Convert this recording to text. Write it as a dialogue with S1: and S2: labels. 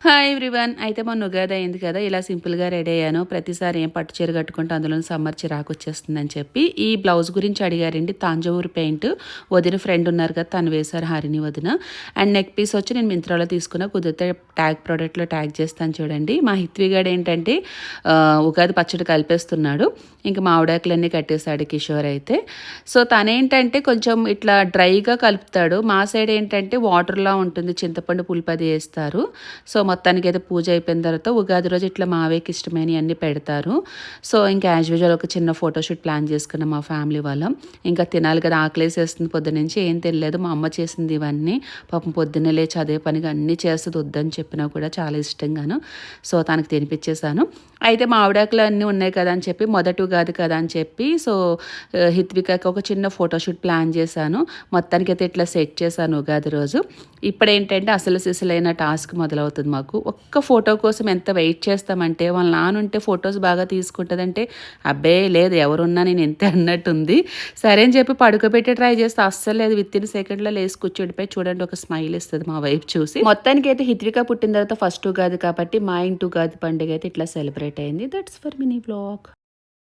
S1: Hi everyone. అయితే మొన్న ఉగాది అయింది కదా! ఇలా సింపుల్‌గా రెడీ అయ్యాను. ప్రతిసారి ఏం పట్టు చీర కట్టుకుంటే అందులోను సమ్మర్ చిరాకొచ్చేస్తుందని చెప్పి, ఈ బ్లౌజ్ గురించి అడిగారండి. తాంజావూరు పెయింట్ వదిన ఫ్రెండ్ ఉన్నారు కదా! తను వేశారు హారిని వదిన. అండ్ నెక్ పీస్ వచ్చి నేను మింత్రాలో తీసుకున్నా. కుదిరితే ట్యాగ్ ప్రోడక్ట్‌లో ట్యాగ్ చేస్తాను చూడండి. మా హిత్విగాడు ఏంటంటే ఉగాది పచ్చడి కలిపేస్తున్నాడు. ఇంక మామిడాకులన్నీ కట్టేశాడు కిషోర్ అయితే. సో, తనేంటంటే కొంచెం ఇట్లా డ్రైగా కలుపుతాడు. మా సైడ్ ఏంటంటే వాటర్‌లా ఉంటుంది. చింతపండు పులుపు అది ఏస్తారు. సో, మొత్తానికైతే పూజ అయిపోయిన తర్వాత ఉగాది రోజు ఇట్లా మావయ్యకి ఇష్టమైనవి అన్నీ పెడతారు. సో, ఇంకా యాజ్ యూజువల్ ఒక చిన్న ఫోటోషూట్ ప్లాన్ చేసుకున్నాం మా ఫ్యామిలీ వాళ్ళం. ఇంకా తినాలి కదా, ఆకలేసేస్తుంది పొద్దునుంచి ఏం తినలేదు. మా అమ్మ చేసింది ఇవన్నీ. పాపం పొద్దున్నే లేచి అదే పనిగా అన్నీ చేస్తుంది, వద్దని చెప్పినా కూడా చాలా ఇష్టంగాను. సో, తనకు తినిపించేశాను. అయితే మామిడాకులు అన్నీ ఉన్నాయి కదా అని చెప్పి, మొదటి ఉగాది కదా అని చెప్పి, సో హిత్వికకి ఒక చిన్న ఫోటోషూట్ ప్లాన్ చేశాను. మొత్తానికైతే ఇట్లా సెట్ చేశాను ఉగాది రోజు. ఇప్పుడేంటంటే అసలు సిసలైన టాస్క్ మొదలవుతుంది మాకు. ఒక్క ఫోటో కోసం ఎంత వెయిట్ చేస్తామంటే, వాళ్ళ నాన్న ఉంటే ఫొటోస్ బాగా తీసుకుంటుందంటే, అబ్బే లేదు ఎవరున్నా నేను ఇంతే అన్నట్టుంది. సరే అని చెప్పి పడుకోబెట్టి ట్రై చేస్తే అస్సలు లేదు. వితిన్ సెకండ్లో లేసి కూర్చోడిపోయి చూడండి ఒక స్మైల్ ఇస్తుంది మా వైపు చూసి. మొత్తానికైతే హిత్విక పుట్టిన తర్వాత ఫస్ట్ ఉగాది కాబట్టి మా ఇంటి ఉగాది పండుగ అయితే ఇట్లా సెలబ్రేట్ అయింది. That's for mini blog.